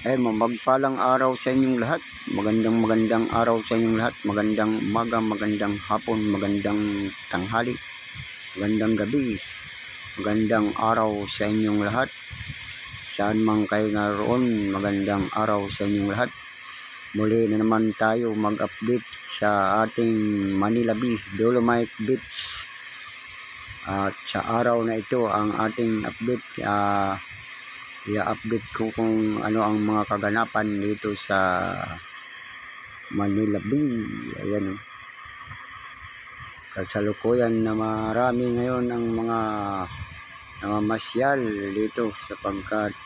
Ay, mapagpalang araw sa inyong lahat. Magandang araw sa inyong lahat. Magandang umaga, magandang hapon, magandang tanghali, magandang gabi, magandang araw sa inyong lahat. Saan man kayo naroon, magandang araw sa inyong lahat. Muli na naman tayo mag-update sa ating Manila Bay, Dolomite Beach. At sa araw na ito, ang ating update, i-update ko kung ano ang mga kaganapan dito sa Manila Bay. Ayan o. Kasalukuyan na marami ngayon ang mga namamasyal dito sapagkat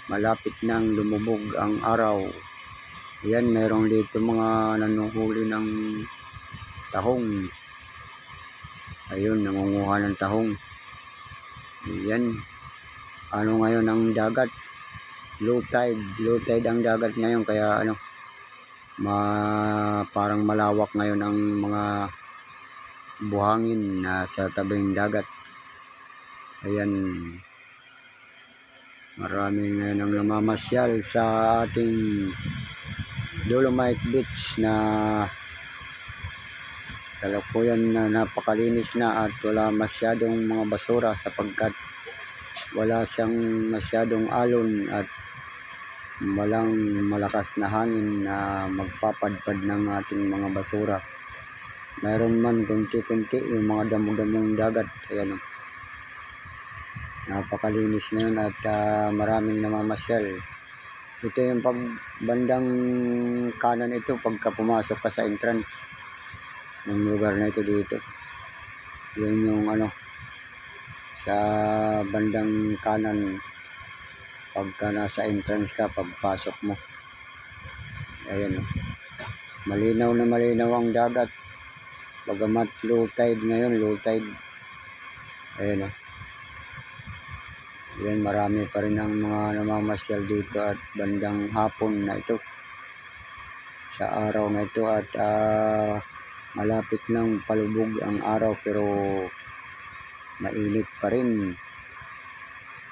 malapit nang lumubog ang araw. Ayan, mayroong dito mga nanuhuli ng tahong. Ayun, nangunguha ng tahong. Ayan. Ano ngayon ang dagat? Low tide ang dagat ngayon, kaya ano, parang malawak ngayon ang mga buhangin sa tabing dagat. Ayan, marami ngayon ang namamasyal sa ating Dolomite Beach na kalukuyan na napakalinis na at wala masyadong mga basura sapagkat wala siyang masyadong alon at walang malakas na hangin na magpapadpad ng ating mga basura. Mayroon man kunti-kunti yung mga damo-damong dagat. Ayan, napakalinis na yun at maraming namamasyal. Ito yung pagbandang kanan ito pagka pumasok ka sa entrance ng lugar na ito dito. Yun yung ano, sa bandang kanan pagka nasa entrance ka, pagpasok mo. Ayan o. Malinaw na malinaw ang dagat. Bagamat low tide ngayon, low tide. Ayan o. Ayan, marami pa rin ang mga namamasyal dito at bandang hapon na ito. Sa araw na ito at malapit nang palubog ang araw pero mainit pa rin.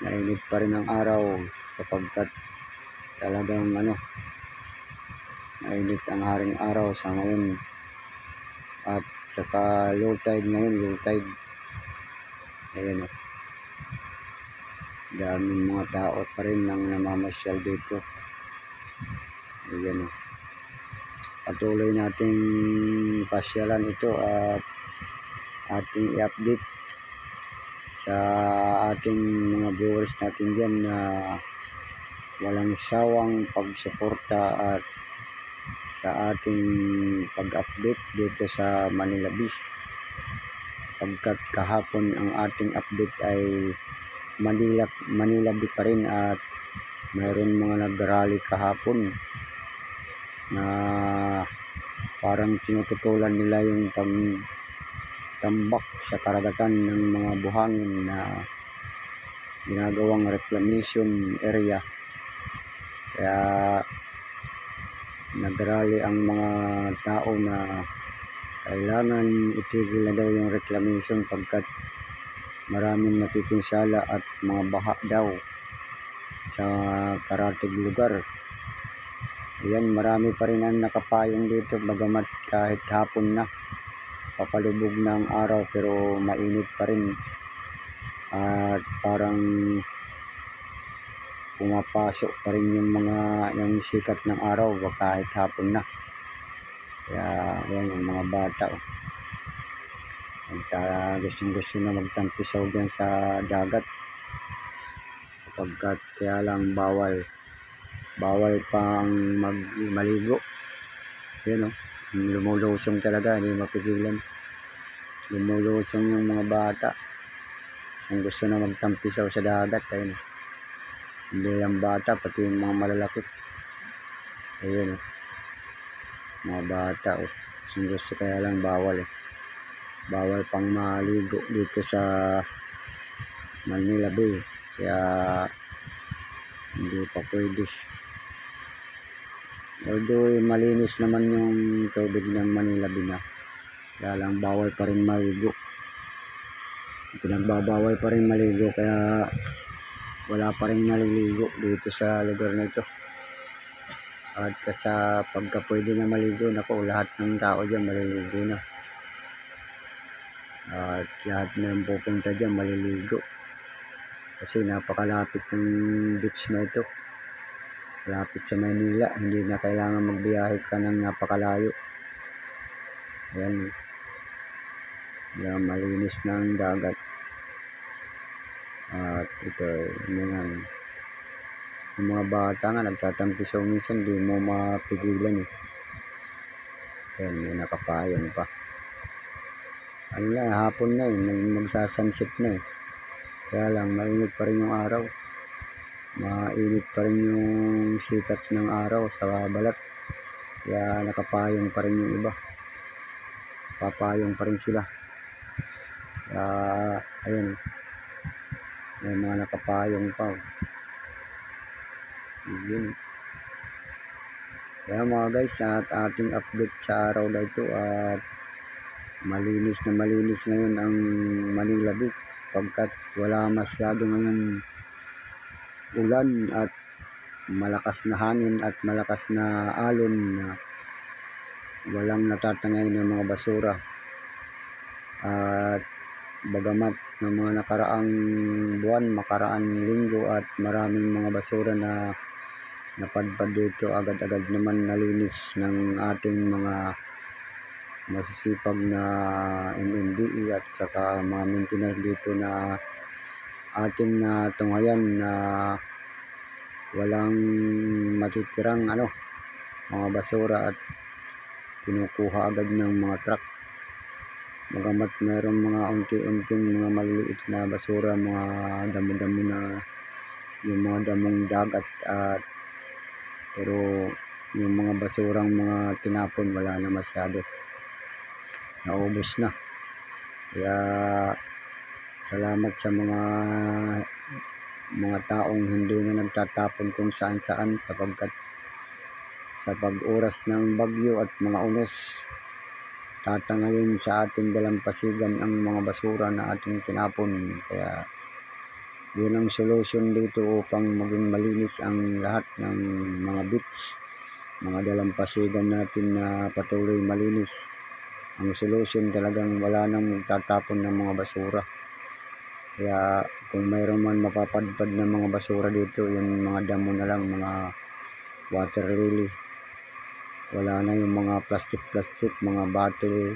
Mainit pa rin ang araw sapagkat talagang ano, mainit ang haring araw sa ngayon. At saka low tide ngayon, low tide. Ayan o. Daming mga tao pa rin nang namamasyal dito. Ayan o. Patuloy nating pasyalan ito at ating i-update sa ating mga viewers natin dyan na walang sawang pagsuporta at sa ating pag-update dito sa Manila Beach. Pagkat kahapon ang ating update ay Manila Bay pa rin at mayroon mga nag-rally kahapon na parang tinututulan nila yung tambak sa karagatan ng mga buhangin na ginagawang reclamation area. Kaya nagrally ang mga tao na kailangan itigil na daw yung reclamation pagkat maraming napipinsala at mga baha daw sa karatig lugar. Ayan, marami pa rin ang nakapayong dito bagamat kahit hapon na, papalubog na ang araw pero mainit pa rin at parang pumapasok pa rin yung sikat ng araw kahit hapon na. Kaya ayan yung mga bata gusto na magtampisaw dyan sa dagat sapagkat kaya lang bawal pang maligo. Yun o, lumulusong talaga, hindi mapigilan. Lumulusong yung mga bata kung gusto na magtampisaw sa dagat. Ayun, hindi lang bata, pati yung mga malalaki. Ayun o, mga bata o, gusto kaya lang bawal bawal pang maligo dito sa Manila Bay, kaya hindi pa pwede. Although malinis naman yung tubig ng Manila Bay na, kaya lang bawal pa rin maligo. Pinagbabawal pa rin maligo kaya wala pa rin naliligo dito sa lugar na ito. At sa pagka pwede na maligo, nako, lahat ng tao dyan maliligo na. At lahat na yung pupunta dyan maliligo. Kasi napakalapit ng beach na ito. Lapit sa Manila, hindi na kailangan magbiyahe ka ng napakalayo. Ayan. Yan, malinis na ang dagat. At ito, yung mga bata nga nagtatampisaw minsan, di mo mapigilan eh. Ayan, may nakapayong pa. Ano na, hapon na eh, magsasunset na eh. Kaya lang, mainit pa rin yung araw. Mainit pa rin yung sikat ng araw sa balat. Kaya nakapayong pa rin yung iba. Papayong pa rin sila. Kaya, ayan. May mga nakapayong pa. Yun. Kaya mga guys, at ating update sa araw na ito at malinis ngayon ang Manila Beach pagkat wala masyado ngayon ulan at malakas na hangin at malakas na alon na walang natatangay ng mga basura. At bagamat ng mga nakaraang buwan, makaraang linggo at maraming mga basura na napadpad dito, agad-agad naman nalinis ng ating mga masisipag na MMDA at saka mga maintenance dito na ating tunghayan na walang matitirang mga basura at kinukuha agad ng mga truck. Bagamat mayroong mga unti-unting mga maliliit na basura, mga damo-damo na yung mga damong dagat at pero yung mga basurang mga tinapon wala na masyado, naubos na. Kaya salamat sa mga taong hindi na nagtatapon kung saan-saan sapagkat sa pag-oras ng bagyo at mga unos, tatangayin sa ating dalampasigan ang mga basura na ating tinapon. Kaya yun ang solusyon dito upang maging malinis ang lahat ng mga beach, mga dalampasigan natin na patuloy malinis. Ang solusyon talagang wala nang magtatapon ng mga basura. Kaya kung mayroon man mapapadpad ng mga basura dito, yung mga damo na lang, mga water lily. Wala na yung mga plastic, mga bottle,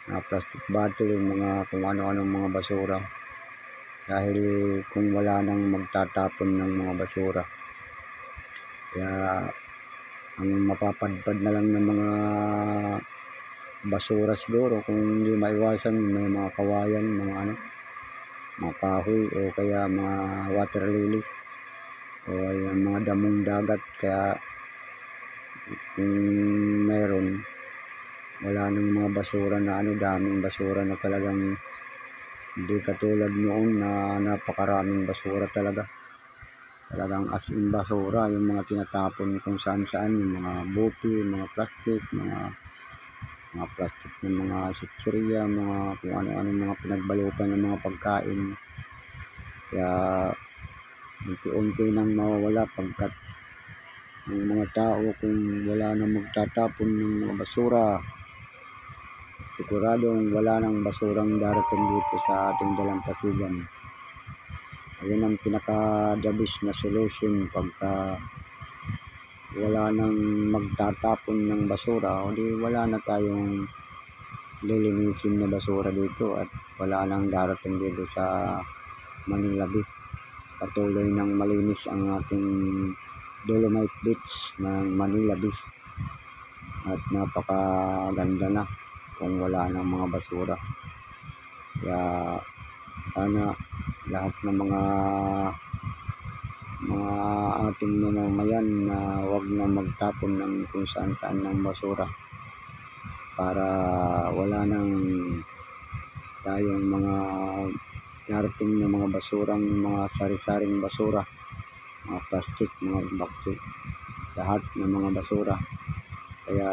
plastic bottle, mga kung ano-anong mga basura. Dahil kung wala nang magtatapon ng mga basura. Kaya ang mapapadpad na lang ng mga basura siguro kung hindi maiwasan, may mga kawayan, mga kahoy o kaya mga water lily o yung mga damong dagat. Kaya kung mayroon, wala nang mga basura na daming basura na talagang hindi katulad noon na napakaraming basura talaga. Talagang as in basura yung mga tinatapon kung saan-saan, yung mga buti, mga plastic, mga plastic ng mga sitsuriya, mga kung ano-ano mga pinagbalutan ng mga pagkain. Kaya unti-unti nang mawawala pagkat ng mga tao kung wala nang magtatapon ng mga basura, siguradong wala nang basurang darating dito sa ating dalampasigan. Ayun ang pinaka-dabis na solution pagka wala nang magtatapon ng basura, o di wala na tayong lilinisin na basura dito at wala nang darating dito sa Manila Beach. Patuloy nang malinis ang ating Dolomite Beach ng Manila Beach at napakaganda na kung wala nang mga basura. Kaya sana lahat ng mga ating mamamayan na wag na magtapon ng kung saan-saan ng basura para wala nang tayong mga darating na mga basurang, mga sari-saring basura, mga plastic, mga bakit, lahat ng mga basura. Kaya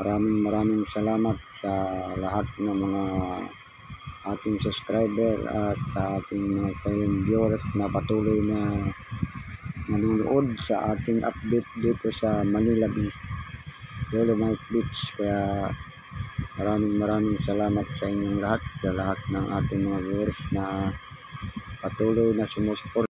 maraming salamat sa lahat ng mga ating subscriber at sa ating mga silent viewers na patuloy na nanonood sa ating update dito sa Manila Bay, Dolomite Beach. Kaya maraming salamat sa inyong lahat, sa lahat ng ating mga viewers na patuloy na sumusuporta